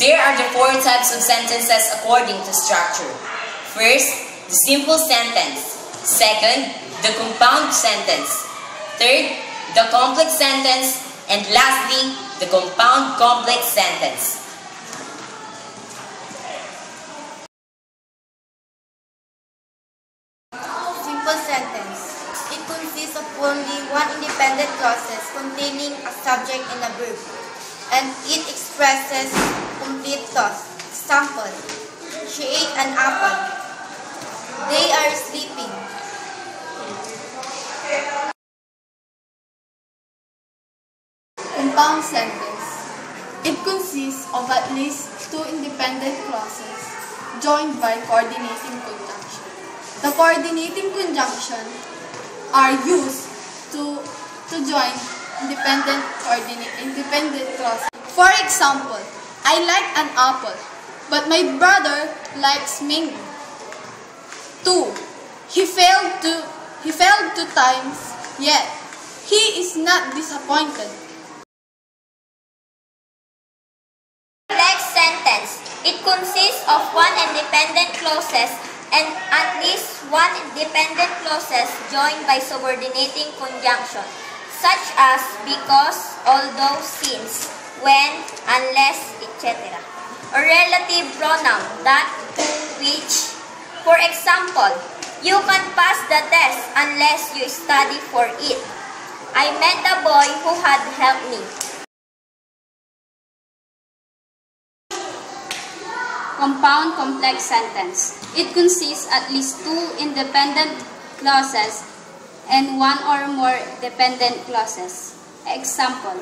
There are the four types of sentences according to structure. First, the simple sentence. Second, the compound sentence. Third, the complex sentence. And lastly, the compound complex sentence. Simple sentence. It consists of only one independent clause containing a subject and a verb, and it expresses complete thoughts. Example: she ate an apple. They are sleeping. Compound sentence. It consists of at least two independent clauses joined by coordinating conjunction. The coordinating conjunction are used to join independent clauses. For example, I like an apple, but my brother likes mango. 2. He failed two times, yet he is not disappointed. Complex sentence. It consists of one independent clauses and at least one independent clauses joined by subordinating conjunction, such as because, although, since, when, unless, etc. Or relative pronoun, that, who, which. For example, you can pass the test unless you study for it. I met a boy who had helped me. Compound complex sentence. It consists at least two independent clauses and one or more dependent clauses. Example: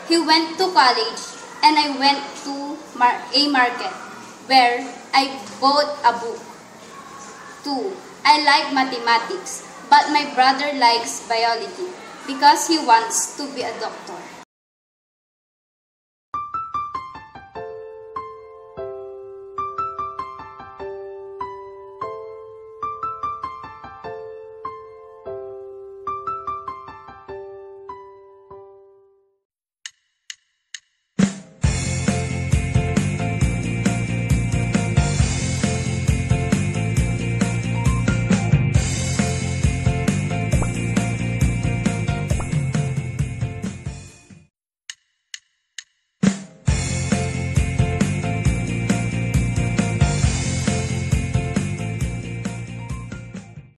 he went to college and I went to a market where I bought a book. 2. I like mathematics, but my brother likes biology because he wants to be a doctor.